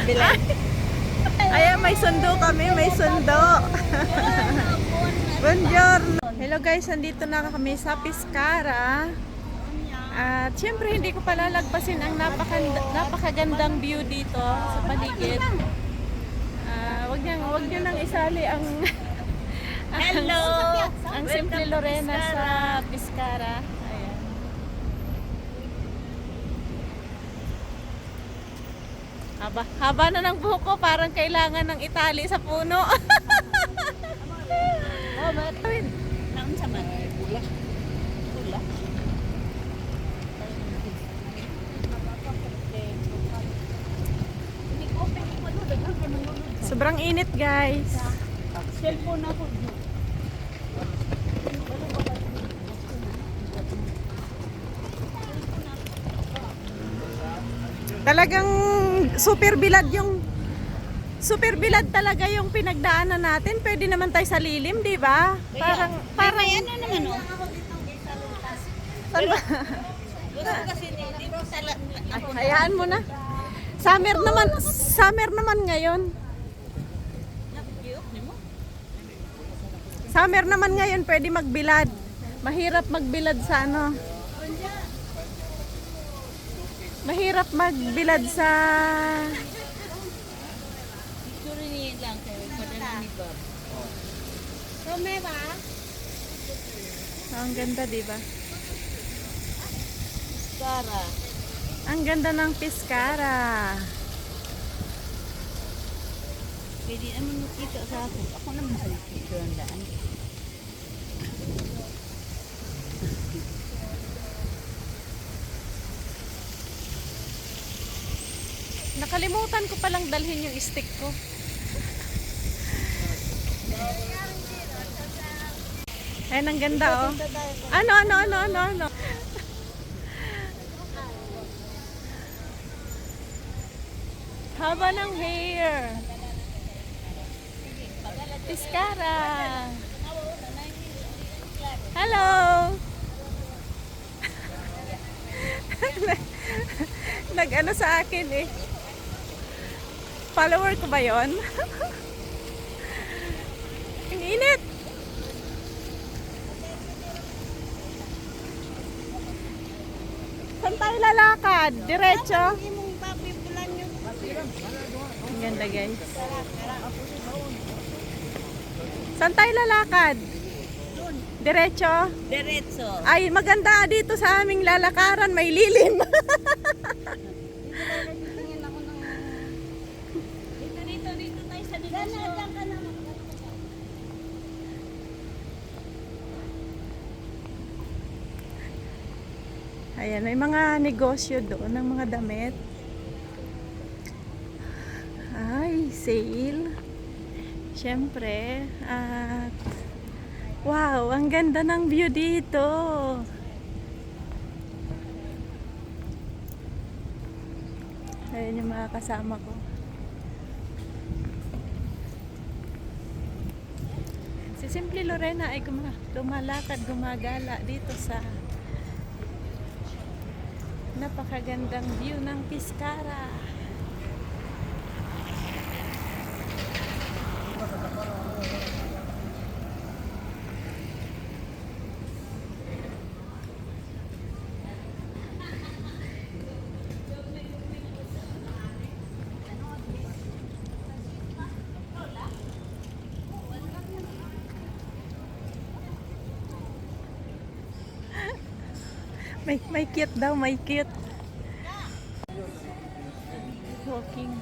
Bilan. Ayan, may sundo kami, may sundo. Buongiorno. Hello guys, nandito na kami sa Piscara. At syempre hindi ko palalagpasin ang napakagandang view dito sa paligid. Wag niyo nang isali ang Hello! ang Simple Lorena sa Piscara. Ayan. Haba na ng buhok ko, parang kailangan ng itali sa puno. Oh, but naon sa man? Bula. Bula. Sobrang init, guys. Cellphone ako. Talagang super bilad talaga yung pinagdaanan natin. Pwede naman tayo sa lilim, di ba? Parang Ano naman oh? Saan ba? Gusto kasi dito sa Hayaan mo na. Summer naman ngayon. Summer naman ngayon, pwede magbilad. Mahirap magbilad sa ano. Mahirap magbilad sa... Picture niya lang kayo. Padala ni Bob. Romeva? Ang ganda, di ba? Cara. Ang ganda ng Piscara. Pwede naman nakita sa ako. Ako naman sa picture ang daan. Nakalimutan ko palang dalhin yung stick ko. Ayun, ang ganda oh. Ano? Haba ng hair. Piscara. Hello. Nag-ano sa akin eh. Follower ko ba yon? Ang init. Saan tayo lalakad? Diretso? Ang ganda guys. Saan tayo lalakad? Diretso? Diretso. Ay, maganda dito sa aming lalakaran. May lilim. Dito tayo sa negosyo. Ayan, may mga negosyo doon ng mga damit. Ay, sale. Siyempre. At wow, ang ganda ng view dito. Ayan yung mga kasama ko. Si Simple Lorena ay lumalakad, gumagala dito sa napakagandang view ng Piscara. May cute daw, may cute. Walking.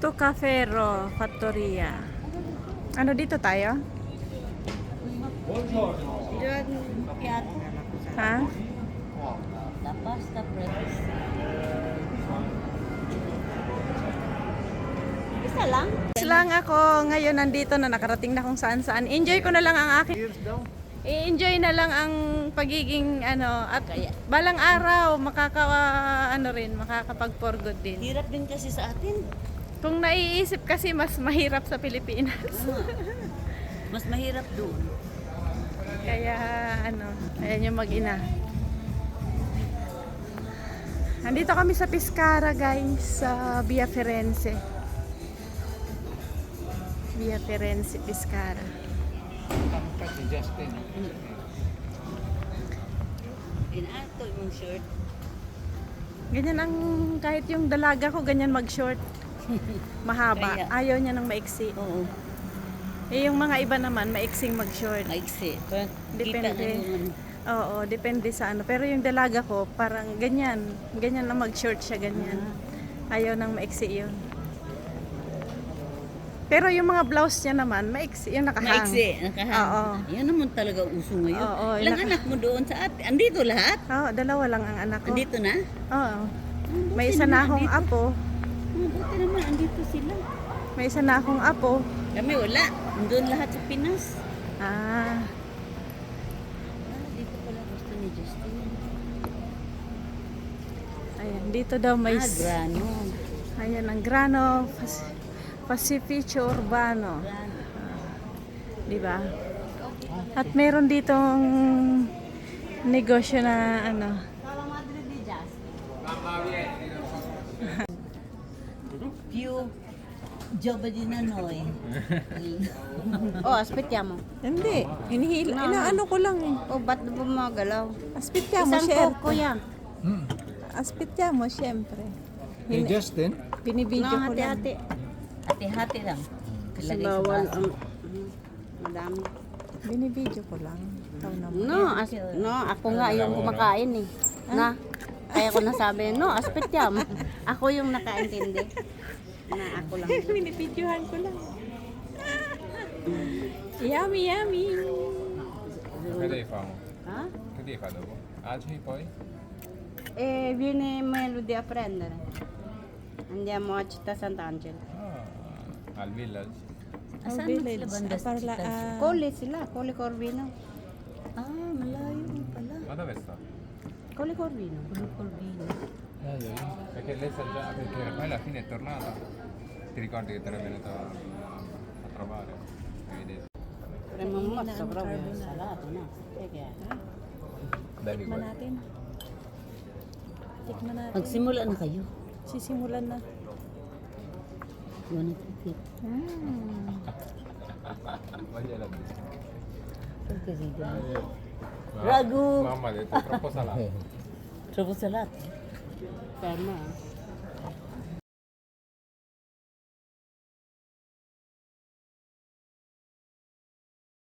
Tocafero Fattoria. Ano dito tayo? Diyan, kaya Ha? la pasta bread. Isa lang? Lang ako ngayon nandito na nakarating na kung saan saan. Enjoy ko na lang ang aking i-enjoy na lang ang pagiging ano at balang araw makakapag for good din. Hirap din kasi sa atin. Kung naiisip kasi mas mahirap sa Pilipinas. Mas mahirap doon. Kaya ayan yung mag-ina. Nandito kami sa Pescara guys, sa Via Firenze. Via Firenze, Pescara. Inato yung shirt. Ganyan ang, kahit yung dalaga ko, ganyan mag-short. Mahaba. Kaya. Ayaw niya ng maiksi. Oo. Eh, yung mga iba naman, maiksing mag-short. Maiksi. Pero Depende. kita na yung Oo, depende sa ano. Pero yung dalaga ko, parang ganyan. Ganyan na mag-short siya, ganyan. Ayaw ng maiksi yun. Pero yung mga blouse niya naman, maiksi. Yung nakahang. maiksi. Nakahang. Oo. Yan naman talaga uso ngayon. Oo, Ilang anak mo doon sa atin? Andito lahat? Oo, dalawa lang ang anak ko. Andito na? Oo. May isa na akong apo. Buti naman, andito sila. May isa na akong apo. Kami wala. Doon lahat sa Pinas. Ah, Dito pala gusto ni Justin. ayan. Dito daw may... Grano. Ayan, ang Grano Pacificio Urbano. Grano. Di ba? At meron ditong negosyo na ano. Più giovane noi. Oh, aspettiamo. Hindi. Hinihila. Inaano ko lang eh. Oh, ba't bumagalaw? Aspettiamo, Isang syempre. koko yan. Aspettiamo, syempre. Hey Justin, Binibidyo No, ko lang. hati-hati. Hati-hati lang. Kasi Ilagay sa bawal baso. ang madami. Binibidyo ko lang. Ikaw naman. No, ako nga yung kumakain eh. Na, kaya ko nasabi, no, aspettiam. Ako yung nakaintindi. Na ako lang. Binibidyohan ko lang. Yummy, yummy. che devi fare? Ha? Che devi fare dopo? Aggi poi? Eh, viene Melody a prendere. Andiamo a Città Sant'Angelo. Al village? Asan mo sila banda sa Parla, Città? Colli sila, Colli Corvino. Ah, malayo pala. Ma dove sta? Colli Corvino. Corvino. Perché lei sa già, perché poi alla fine è tornata. Ti ricordi che ti era venuta a trovare? Avevi detto. Prima mazza proprio salato, no? Che è? Dai, Tikman natin. Tikman natin. Magsimula na kayo. Sisimulan na. You wanna take it? Voglio la bisca. Kasi Ragu! Mamma ha detto troppo salato. Troppo salato. Ferma.